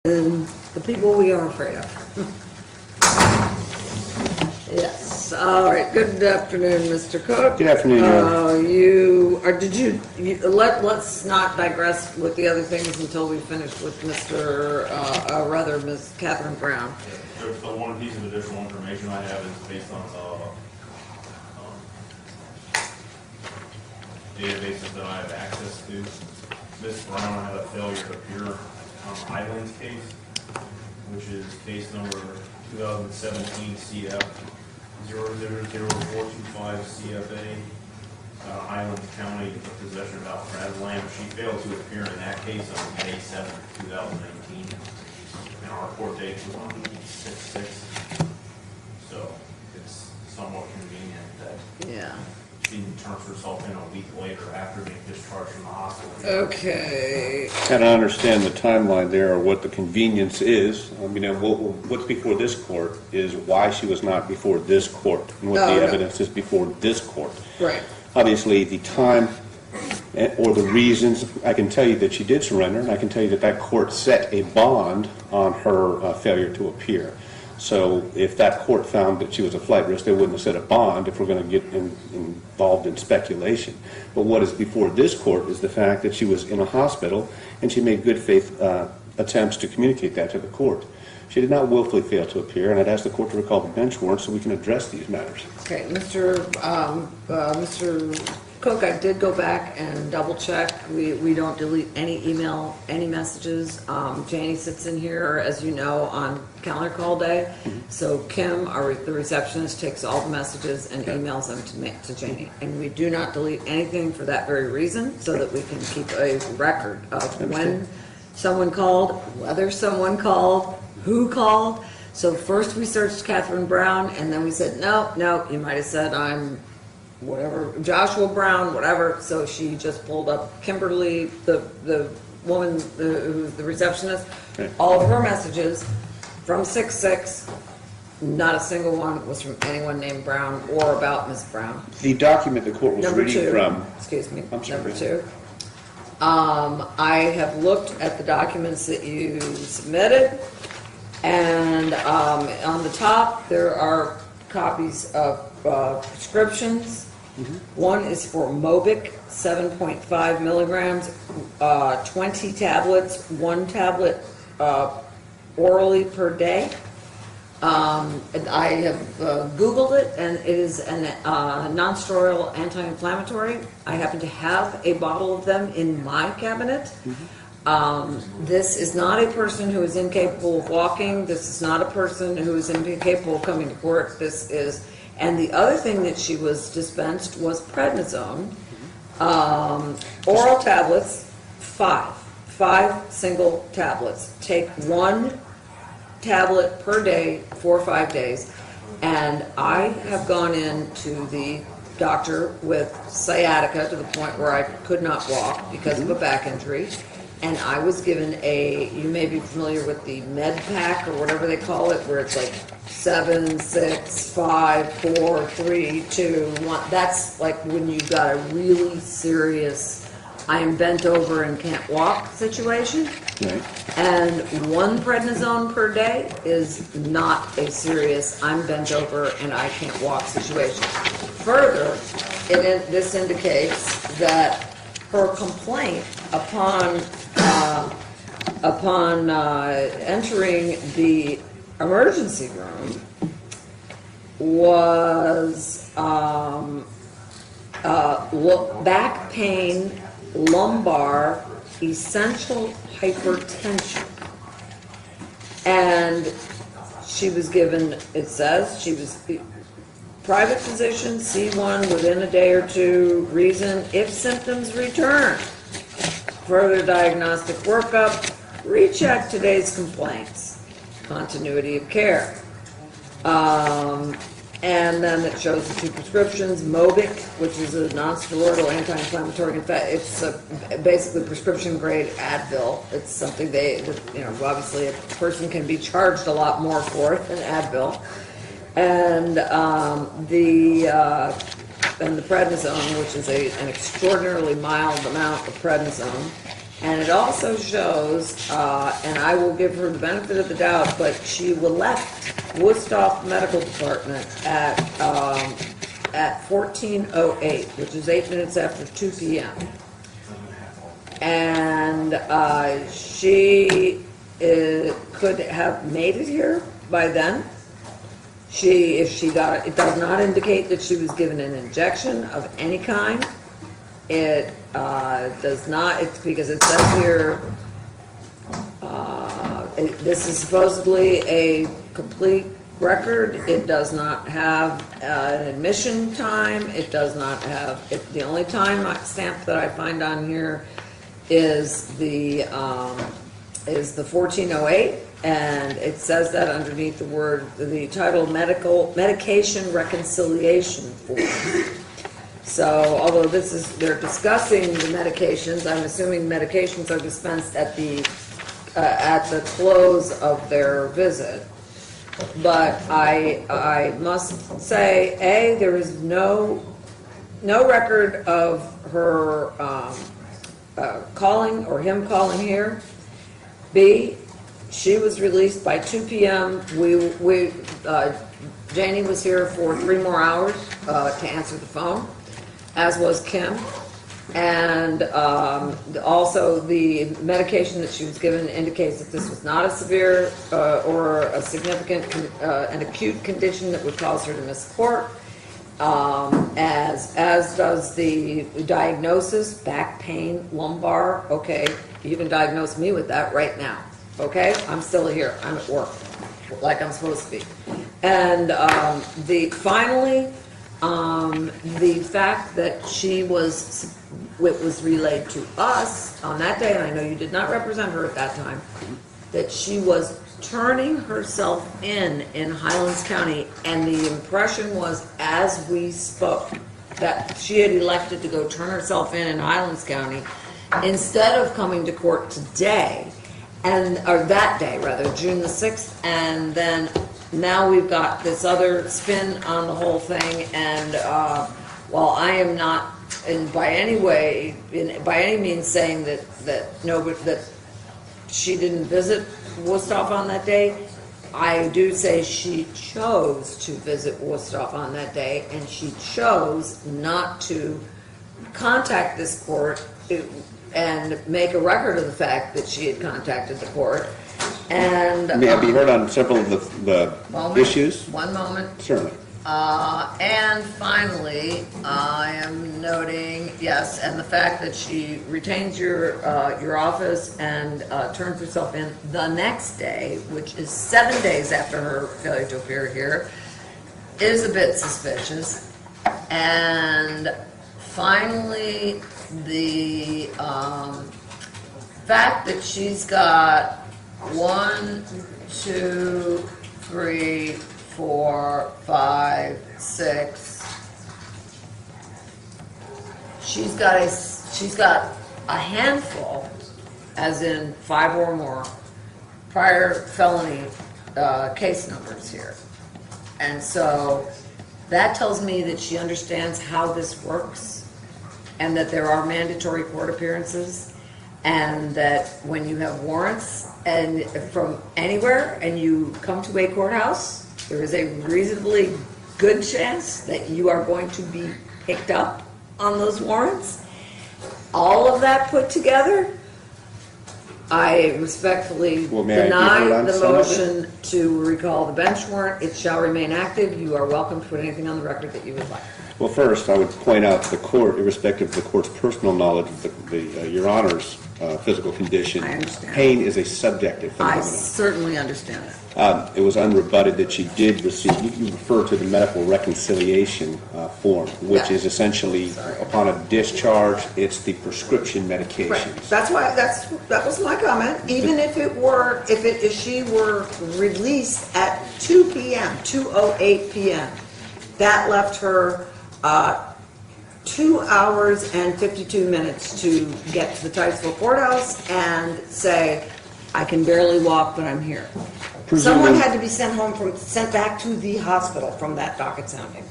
And the people we are afraid of. Yes. All right. Good afternoon, Mr. Cook. Good afternoon, let's not digress with the other things until we finish with Ms. Catherine Brown. The one piece of additional information I have is based on databases that I have access to. Ms. Brown had a failure to appear Islands case, which is case number 2017 CF 000425 CFA, Islands County, possession of Alfred Lamb. She failed to appear in that case on May 7, 2019, and our court date was on 6/6. So it's somewhat convenient that she turns herself in a week later after being discharged from the hospital. Okay. I don't understand the timeline there, or what the convenience is. I mean, what's before this court is why she was not before this court, and what the evidence is before this court. Right. Obviously, the time or the reasons, I can tell you that she did surrender, and I can tell you that that court set a bond on her failure to appear. So if that court found that she was a flight risk, they wouldn't have set a bond if we're going to get involved in speculation. But what is before this court is the fact that she was in a hospital and she made good faith attempts to communicate that to the court. She did not willfully fail to appear, and I'd ask the court to recall the bench warrant so we can address these matters. Okay, Mr. Cook, I did go back and double check. We don't delete any email, any messages. Janie sits in here, as you know, on calendar call day. So Kim, the receptionist, takes all the messages and emails them to Janie. And we do not delete anything for that very reason, so that we can keep a record of when someone called, whether someone called, who called. So first we searched Catherine Brown, and then we said, no, you might have said I'm whatever, Joshua Brown, whatever. So she just pulled up Kimberly, the woman who's the receptionist, all of her messages from 6/6. Not a single one was from anyone named Brown or about Miss Brown. The document the court was Number reading two, from... excuse me, I'm sorry, number two. I have looked at the documents that you submitted, and on the top there are copies of prescriptions. One is for Mobic, 7.5 milligrams, 20 tablets, 1 tablet orally per day. And I have Googled it, and it is a non-steroidal anti-inflammatory. I happen to have a bottle of them in my cabinet. This is not a person who is incapable of walking. This is not a person who is incapable of coming to court. This is, and the other thing that she was dispensed was prednisone, oral tablets, 5 single tablets. Take 1 tablet per day for 5 days. And I have gone in to the doctor with sciatica to the point where I could not walk because of a back injury. And I was given you may be familiar with the med pack or whatever they call it, where it's like 7, 6, 5, 4, 3, 2, 1. That's like when you got a really serious, I am bent over and can't walk situation. Right. And 1 prednisone per day is not a serious, I'm bent over and I can't walk situation. Further, this indicates that her complaint upon entering the emergency room was back pain, lumbar, essential hypertension. And she was given, it says, she was private physician, see one within a day or two, reason if symptoms return. Further diagnostic workup, recheck today's complaints, continuity of care. And then it shows the 2 prescriptions, Mobic, which is a non-steroidal anti-inflammatory. In fact, it's basically prescription grade Advil. It's something obviously a person can be charged a lot more for it than Advil. And the prednisone, which is an extraordinarily mild amount of prednisone, And it also shows, and I will give her the benefit of the doubt, but she left Woodstock Medical Department at 14:08, which is 8 minutes after 2 p.m. And she could have made it here by then. If she got it, it does not indicate that she was given an injection of any kind. It does not, it's because it says here, this is supposedly a complete record. It does not have an admission time. It does not have, the only time stamp that I find on here is the 1408, and it says that underneath the title medication reconciliation form. So, although they're discussing the medications, I'm assuming medications are dispensed at the close of their visit. But I must say, there is no record of her calling or him calling here. B, she was released by 2 p.m. Janie was here for 3 more hours to answer the phone, as was Kim. And also the medication that she was given indicates that this was not a severe or a significant, an acute condition that would cause her to miss court. As does the diagnosis, back pain, lumbar. Okay, you can diagnose me with that right now. Okay, I'm still here. I'm at work, like I'm supposed to be. And the fact that it was relayed to us on that day, and I know you did not represent her at that time, that she was turning herself in Highlands County, and the impression was, as we spoke, that she had elected to go turn herself in Highlands County instead of coming to court today, or that day rather, June the 6th, and then now we've got this other spin on the whole thing. And while I am not by any means saying that she didn't visit Woodstock on that day, I do say she chose to visit Woodstock on that day, and she chose not to contact this court and make a record of the fact that she had contacted the court. And may I be heard on several of the issues? One moment. Certainly. And finally, I am noting, yes, and the fact that she retains your office and turns herself in the next day, which is 7 days after her failure to appear here, is a bit suspicious. And finally, the fact that she's got 1, 2, 3, 4, 5, 6. She's got a handful, as in 5 or more, prior felony case numbers here. And so that tells me that she understands how this works, and that there are mandatory court appearances, and that when you have warrants and from anywhere and you come to a courthouse, there is a reasonably good chance that you are going to be picked up on those warrants. All of that put together, I respectfully deny the motion to recall the bench warrant. It shall remain active. You are welcome to put anything on the record that you would like. Well, first, I would point out to the court, irrespective of the court's personal knowledge of Your Honor's physical condition, I understand. pain is a subjective phenomenon. I certainly understand it. It was unrebutted that she did receive, you refer to the medical reconciliation form, which is essentially, upon a discharge, it's the prescription medications. Right. That's why, that was my comment. Even if she were released at 2 p.m., 2:08 p.m., that left her 2 hours and 52 minutes to get to the Titusville courthouse and say, I can barely walk, but I'm here. Someone had to be sent back to the hospital from that docket sounding.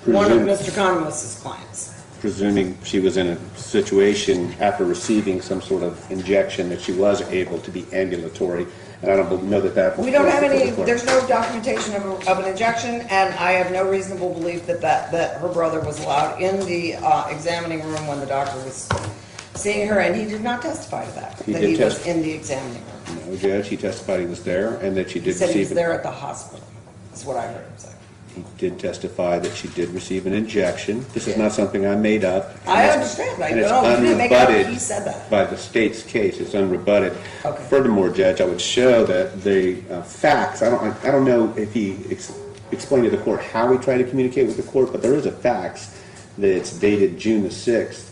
One of Mr. Conway's clients. presuming she was in a situation after receiving some sort of injection that she was able to be ambulatory. And I don't know that We don't have any, there's no documentation of an injection, and I have no reasonable belief that her brother was allowed in the examining room when the doctor was seeing her, and he did not testify to that, He that did he was testify. in the examining room. No, Judge, he testified he was there and that she He did said he receive was there at the hospital. That's what I heard him say. He did testify that she did receive an injection. This is not something I made up. I And it's- understand. And it's No, you didn't make it up. unrebutted He said that. by the state's case. It's unrebutted. Okay. Furthermore, Judge, I would show that the facts, I don't know if he explained to the court how he tried to communicate with the court, but there is a fax that it's dated June the 6th,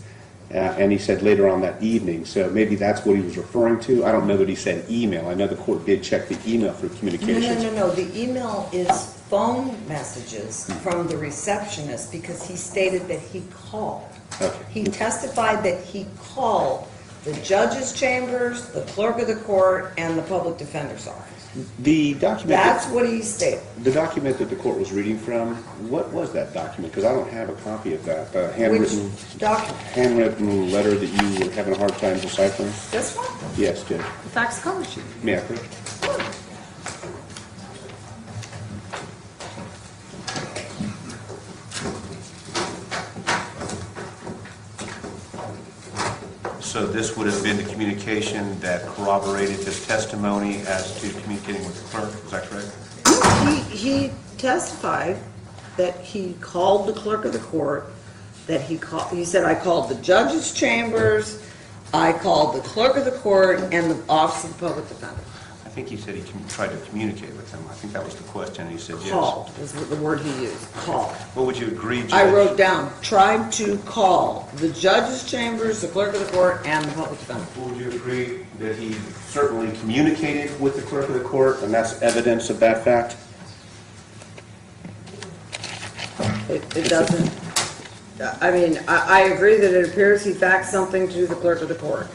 and he said later on that evening. So maybe that's what he was referring to. I don't know that he said email. I know the court did check the email for communications. No. The email is phone messages from the receptionist because he stated that he called. Okay. He testified that he called the judge's chambers, the clerk of the court, and the public defender's office. The document. That's what he stated. The document that the court was reading from, what was that document? Because I don't have a copy of that. The Which document? handwritten letter that you were having a hard time deciphering? This one? Yes, Judge. The fax cover sheet. May I please? So this would have been the communication that corroborated his testimony as to communicating with the clerk, is that correct? He testified that he called the clerk of the court, that he said, I called the judge's chambers, I called the clerk of the court, and the office of the public defender. I think he said he tried to communicate with him. I think that was the question, and he said yes. Called was the word he used, called. Well, would you agree, Judge? I wrote down, tried to call the judge's chambers, the clerk of the court, and the public defender. Would you agree that he certainly communicated with the clerk of the court, and that's evidence of that fact? It doesn't, I mean, I agree that it appears he faxed something to the clerk of the court.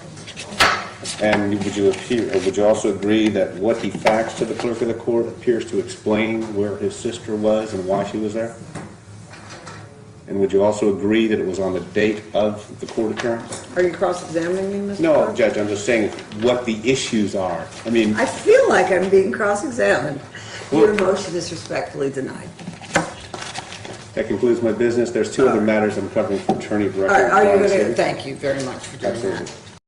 And would you also agree that what he faxed to the clerk of the court appears to explain where his sister was and why she was there? And would you also agree that it was on the date of the court appearance? Are you cross-examining me, Mr. No, Clerk? Judge, I'm just saying what the issues are. I mean, I feel like I'm being cross-examined. Your motion is respectfully denied. that concludes my business. There's two other matters I'm covering for attorney of record. Are you going to, thank you very much for doing that. Absolutely.